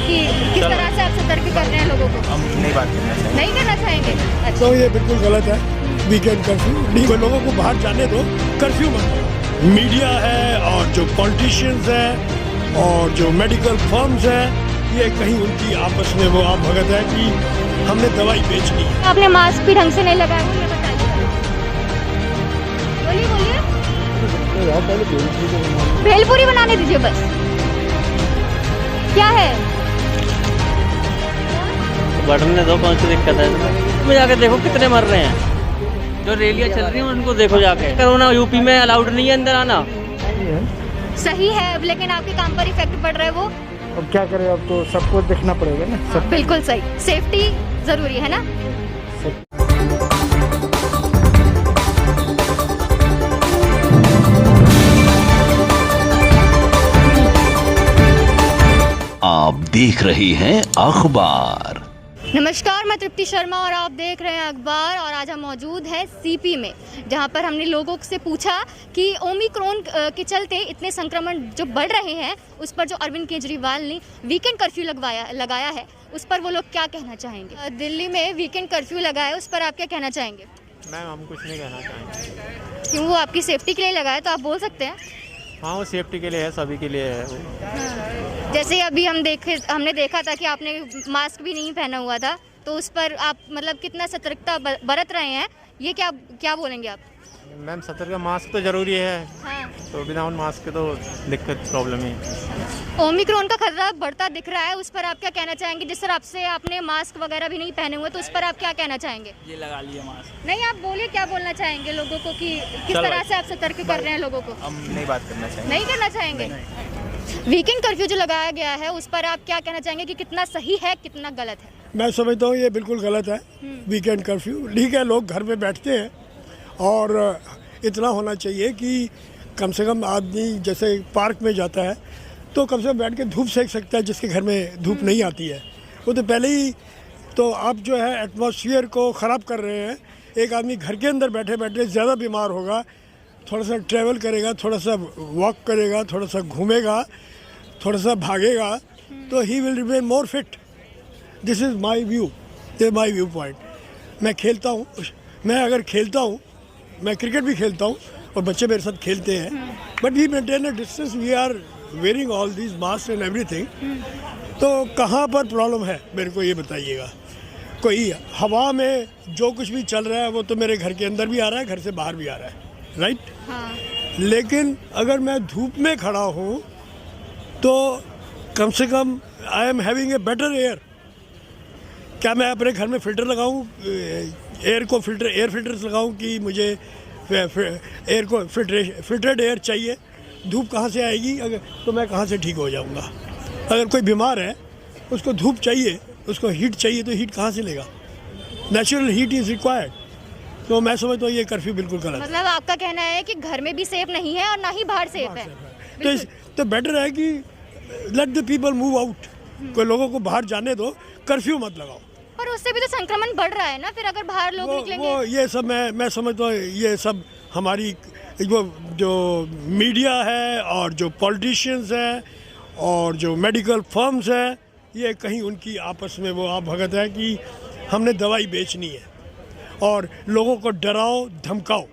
कि किस तरह से आप सतर्क कर रहे हैं लोगों को? हम नहीं बात करना चाहिए। नहीं करना चाहेंगे? अच्छा। तो ये बिल्कुल गलत है। वीकेंड कर्फ्यू नहीं, लोगों को बाहर जाने दो, कर्फ्यू मत करो। मीडिया है और जो पॉलिटिशियंस है और जो मेडिकल फर्म्स है, ये कहीं उनकी आपस में वो आप भगत है कि हमने दवाई बेचनी है। आपने मास्क भी ढंग से नहीं लगाया, मुझे बताइए। बोलिए बोलिए। भेलपूरी बनाने दीजिए बस। क्या है? बढ़ने दो, कौन सी दिक्कत है? में जाके देखो कितने मर रहे हैं। जो रैलियां चल रही हैं उनको देखो जाके। कोरोना यूपी में अलाउड नहीं है अंदर आना। सही है, लेकिन आपके काम पर इफेक्ट पड़ रहा है वो। अब क्या करें, अब तो सबको देखना पड़ेगा ना। सब बिल्कुल सही, सेफ्टी जरूरी है ना। आप देख रहे हैं अखबार। नमस्कार, मैं तृप्ति शर्मा और आप देख रहे हैं अखबार। और आज हम मौजूद हैं सीपी में, जहां पर हमने लोगों से पूछा कि ओमिक्रॉन के चलते इतने संक्रमण जो बढ़ रहे हैं उस पर जो अरविंद केजरीवाल ने वीकेंड कर्फ्यू लगाया है उस पर वो लोग क्या कहना चाहेंगे। दिल्ली में वीकेंड कर्फ्यू लगाया है, उस पर आप क्या कहना चाहेंगे? मैम हम कुछ नहीं कहना चाहेंगे। क्यों? वो आपकी सेफ्टी के लिए लगाया तो आप बोल सकते हैं। हाँ, वो सेफ्टी के लिए है, सभी के लिए है वो। जैसे अभी हमने देखा था कि आपने मास्क भी नहीं पहना हुआ था, तो उस पर आप मतलब कितना सतर्कता बरत रहे हैं, ये क्या बोलेंगे आप? मैम सतर्क मास्क तो जरूरी है। हाँ। तो बिना मास्क के तो दिक्कत प्रॉब्लम है। ओमिक्रॉन का खतरा बढ़ता दिख रहा है, उस पर आप क्या कहना चाहेंगे? जिस तरह से आपने मास्क वगैरह भी नहीं पहने हुए, तो उस पर आप क्या कहना चाहेंगे? ये लगा लिया मास्क। नहीं, आप बोलिए, क्या बोलना चाहेंगे लोगों को कि किस तरह से आप सतर्क कर रहे हैं लोगों को? हम नहीं बात करना चाहिए। नहीं करना चाहेंगे? वीकेंड कर्फ्यू जो लगाया गया है उस पर आप क्या कहना चाहेंगे कि कितना सही है, कितना गलत है? मैं समझता हूँ ये बिल्कुल गलत है। वीकेंड कर्फ्यू ठीक है, लोग घर में बैठते हैं और इतना होना चाहिए कि कम से कम आदमी जैसे पार्क में जाता है तो कम से कम बैठ के धूप सेक सकता है, जिसके घर में धूप नहीं आती है। वो तो पहले ही तो आप जो है एटमॉस्फेयर को ख़राब कर रहे हैं। एक आदमी घर के अंदर बैठे बैठे ज़्यादा बीमार होगा, थोड़ा सा ट्रैवल करेगा, थोड़ा सा वॉक करेगा, थोड़ा सा घूमेगा, थोड़ा सा भागेगा, तो he will remain more fit. This is my view, this my view point. मैं खेलता हूँ, मैं अगर खेलता हूँ, मैं क्रिकेट भी खेलता हूँ और बच्चे मेरे साथ खेलते हैं, but we maintain a distance, we are wearing all these mask and everything. तो कहाँ पर प्रॉब्लम है मेरे को ये बताइएगा। कोई हवा में जो कुछ भी चल रहा है वो तो मेरे घर के अंदर भी आ रहा है, घर से बाहर भी आ रहा है, राइट? हाँ। लेकिन अगर मैं धूप में खड़ा हूँ तो कम से कम I am having a better air. क्या मैं अपने घर में फ़िल्टर लगाऊँ, एयर फिल्टर्स लगाऊं कि मुझे एयर को फिल्टर्ड एयर चाहिए? धूप कहाँ से आएगी? अगर तो मैं कहाँ से ठीक हो जाऊंगा? अगर कोई बीमार है उसको धूप चाहिए, उसको हीट चाहिए, तो हीट कहाँ से लेगा? Natural heat is required. तो मैं समझता हूँ ये कर्फ्यू बिल्कुल गलत है। मतलब आपका कहना है कि घर में भी सेफ नहीं है और ना ही बाहर सेफ है। तो बेटर है कि let the people move out. कोई लोगों को बाहर जाने दो, कर्फ्यू मत लगाओ। पर उससे भी तो संक्रमण बढ़ रहा है ना, फिर अगर बाहर लोग निकलेंगे। वो ये सब मैं समझता हूँ ये सब हमारी वो जो मीडिया है और जो पॉलिटिशियंस हैं और जो मेडिकल फर्म्स हैं, ये कहीं उनकी आपस में वो आप भगत है कि हमने दवाई बेचनी है और लोगों को डराओ धमकाओ।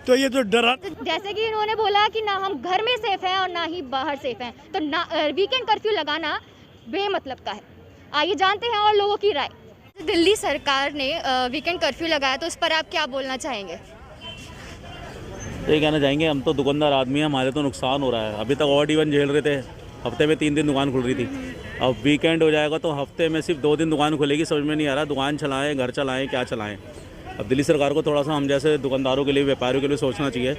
तो ये तो डरा, जैसे कि इन्होंने बोला कि ना हम घर में सेफ हैं और ना ही बाहर सेफ हैं, तो ना वीकेंड कर्फ्यू लगाना बेमतलब का है। आइए जानते हैं और लोगों की राय। दिल्ली सरकार ने वीकेंड कर्फ्यू लगाया, तो उस पर आप क्या बोलना चाहेंगे? ये कहना चाहेंगे, हम तो दुकानदार आदमी हैं, हमारे तो नुकसान हो रहा है। अभी तक ऑड इवन झेल रहे थे, हफ्ते में 3 दिन दुकान खुल रही थी। अब वीकेंड हो जाएगा तो हफ्ते में सिर्फ 2 दिन दुकान खुलेगी। समझ में नहीं आ रहा दुकान चलाएं, घर चलाएं, क्या चलाएं। अब दिल्ली सरकार को थोड़ा सा हम जैसे दुकानदारों के लिए, व्यापारियों के लिए सोचना चाहिए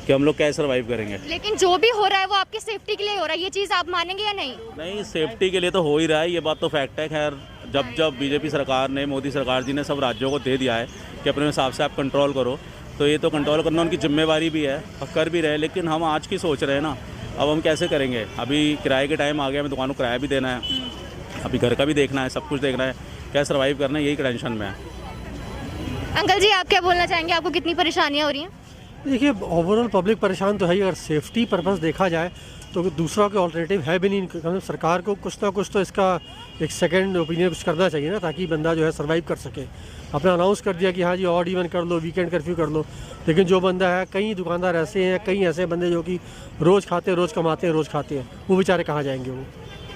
कि हम लोग कैसे सर्वाइव करेंगे। लेकिन जो भी हो रहा है वो आपकी सेफ्टी के लिए हो रहा है, ये चीज़ आप मानेंगे या नहीं? नहीं, सेफ्टी के लिए तो हो ही रहा है, ये बात तो फैक्ट है। खैर जब बीजेपी सरकार ने, मोदी सरकार जी ने सब राज्यों को दे दिया है कि अपने हिसाब से आप कंट्रोल करो, तो ये तो कंट्रोल करना उनकी जिम्मेवारी भी है और कर भी रहे। लेकिन हम आज की सोच रहे हैं ना, अब हम कैसे करेंगे? अभी किराए के टाइम आ गया, हमें दुकान को किराया भी देना है, अभी घर का भी देखना है, सब कुछ देखना है, क्या सर्वाइव करना है, यही टेंशन में है। अंकल जी, आप क्या बोलना चाहेंगे? आपको कितनी परेशानियाँ हो रही हैं? देखिए, ओवरऑल पब्लिक परेशान तो है ही। अगर सेफ्टी पर्पस देखा जाए तो दूसरा कोई ऑल्टरनेटिव है भी नहीं। मतलब सरकार को कुछ ना कुछ तो इसका एक सेकंड ओपिनियन कुछ करना चाहिए ना, ताकि बंदा जो है सर्वाइव कर सके। अपना अनाउंस कर दिया कि हाँ जी ऑड इवन कर लो, वीकेंड कर्फ्यू कर लो, लेकिन जो बंदा है, कई दुकानदार ऐसे हैं, कई ऐसे बंदे जो कि रोज़ खाते हैं, रोज़ कमाते हैं, रोज़ खाते हैं, वो बेचारे कहाँ जाएंगे वो।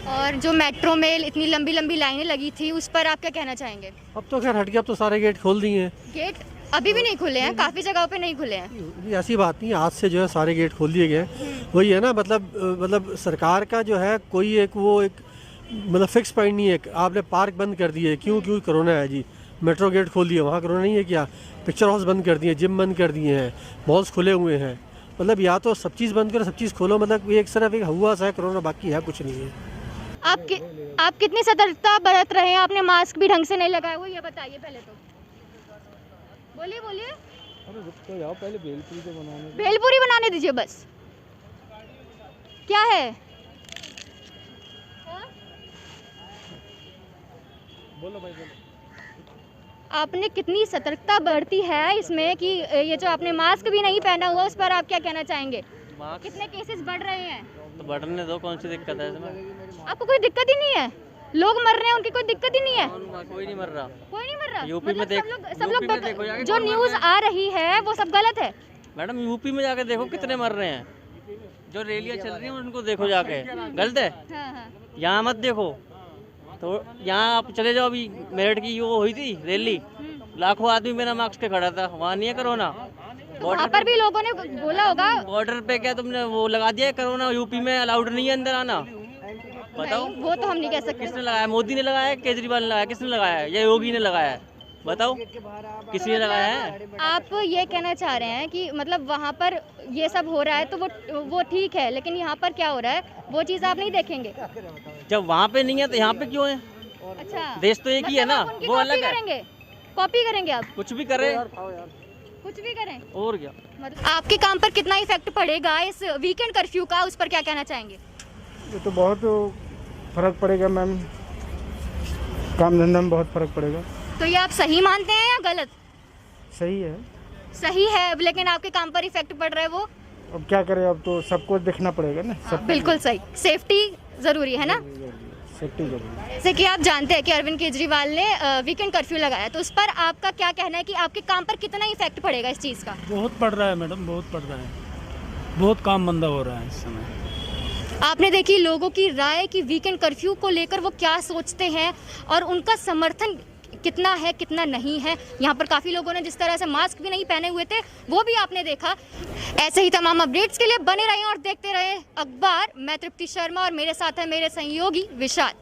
और जो मेट्रो में इतनी लंबी लंबी लाइनें लगी थी उस पर आप क्या कहना चाहेंगे? अब तो खैर हट गया, अब तो सारे गेट खोल दिए हैं। गेट अभी भी नहीं खुले हैं, काफ़ी जगहों पे नहीं खुले हैं। नहीं, ऐसी बात नहीं है, आज से जो है सारे गेट खोल दिए गए हैं। वही है ना, मतलब सरकार का जो है कोई एक मतलब फिक्स पॉइंट नहीं है। आपने पार्क बंद कर दिए, क्यों कोरोना है जी। मेट्रो गेट खोल दिए, वहाँ कोरोना नहीं है क्या? पिक्चर हाउस बंद कर दिए, जिम बंद कर दिए हैं, मॉल्स खुले हुए हैं। मतलब या तो सब चीज़ बंद करो, सब चीज़ खोलो, मतलब ये सिर्फ एक हुआ सा है कोरोना, बाकी है कुछ नहीं है। आप कितनी सतर्कता बरत रहे हैं? आपने मास्क भी ढंग से नहीं लगाया, वो ये बताइए पहले तो। बोलिए तो जाओ पहले भेलपूरी तो बनाने। भेलपूरी बनाने दीजिए बस। क्या है? बोलो भाई बोलो। आपने कितनी सतर्कता बरती है इसमें कि ये जो आपने मास्क भी नहीं पहना हुआ, उस पर आप क्या कहना चाहेंगे? कितने केसेस बढ़ रहे हैं? तो बढ़ने दो, कौन सी दिक्कत है इसमें? आपको कोई दिक्कत ही नहीं है? लोग मर रहे हैं, उनकी कोई दिक्कत ही नहीं है? कोई नहीं मर रहा। कोई नहीं मर रहा? यूपी में देख, सब लोग देखो जाके जो न्यूज़ आ रही है वो सब गलत है। मैडम यूपी में जाके देखो कितने मर रहे हैं। जो रैलियाँ चल रही हैं उनको देखो जाके, गलत है? यहाँ मत देखो। तो यहाँ आप चले जाओ, अभी मेरठ की वो हुई थी रैली, लाखों आदमी बिना मास्क के खड़ा था, वहाँ नहीं है कोरोना। वहाँ पर भी लोगों ने बोला होगा। बॉर्डर पे क्या तुमने वो लगा दिया कोरोना? यूपी में अलाउड नहीं है अंदर आना। बताओ, वो तो हम नहीं कह सकते। किसने लगाया? मोदी ने लगाया, केजरीवाल ने लगाया, किसने लगाया है? या योगी ने लगाया है? बताओ, किसी ने लगाया है? आप ये कहना चाह रहे हैं कि मतलब वहाँ पर ये सब हो रहा है तो वो ठीक है, लेकिन यहाँ पर क्या हो रहा है वो चीज़ आप नहीं देखेंगे? जब वहाँ पे नहीं है तो यहाँ पे क्यों है? अच्छा, देश तो एक ही है ना, वो अलग है। कॉपी करेंगे आप? कुछ भी करें, कुछ भी करें और क्या। मतलब आपके काम पर कितना इफेक्ट पड़ेगा इस वीकेंड कर्फ्यू का, उस पर क्या कहना चाहेंगे? ये तो बहुत फर्क पड़ेगा मैम, काम धंधा में बहुत फर्क पड़ेगा। तो ये आप सही मानते हैं या गलत? सही है। सही है, लेकिन आपके काम पर इफेक्ट पड़ रहा है वो। अब क्या करें, अब तो सबको देखना पड़ेगा ना। सब बिल्कुल सही, सेफ्टी जरूरी है ना। सेफ्टी जरूरी। जैसे कि आप जानते हैं कि अरविंद केजरीवाल ने वीकेंड कर्फ्यू लगाया, तो उस पर आपका क्या कहना है कि आपके काम पर कितना इफेक्ट पड़ेगा इस चीज़ का? बहुत पड़ रहा है मैडम, बहुत पड़ रहा है, बहुत काम बंदा हो रहा है इस समय। आपने देखी लोगों की राय कि वीकेंड कर्फ्यू को लेकर वो क्या सोचते हैं और उनका समर्थन कितना है कितना नहीं है। यहाँ पर काफ़ी लोगों ने जिस तरह से मास्क भी नहीं पहने हुए थे वो भी आपने देखा। ऐसे ही तमाम अपडेट्स के लिए बने रहें और देखते रहें अखबार। मैं तृप्ति शर्मा और मेरे साथ है मेरे सहयोगी विशाल।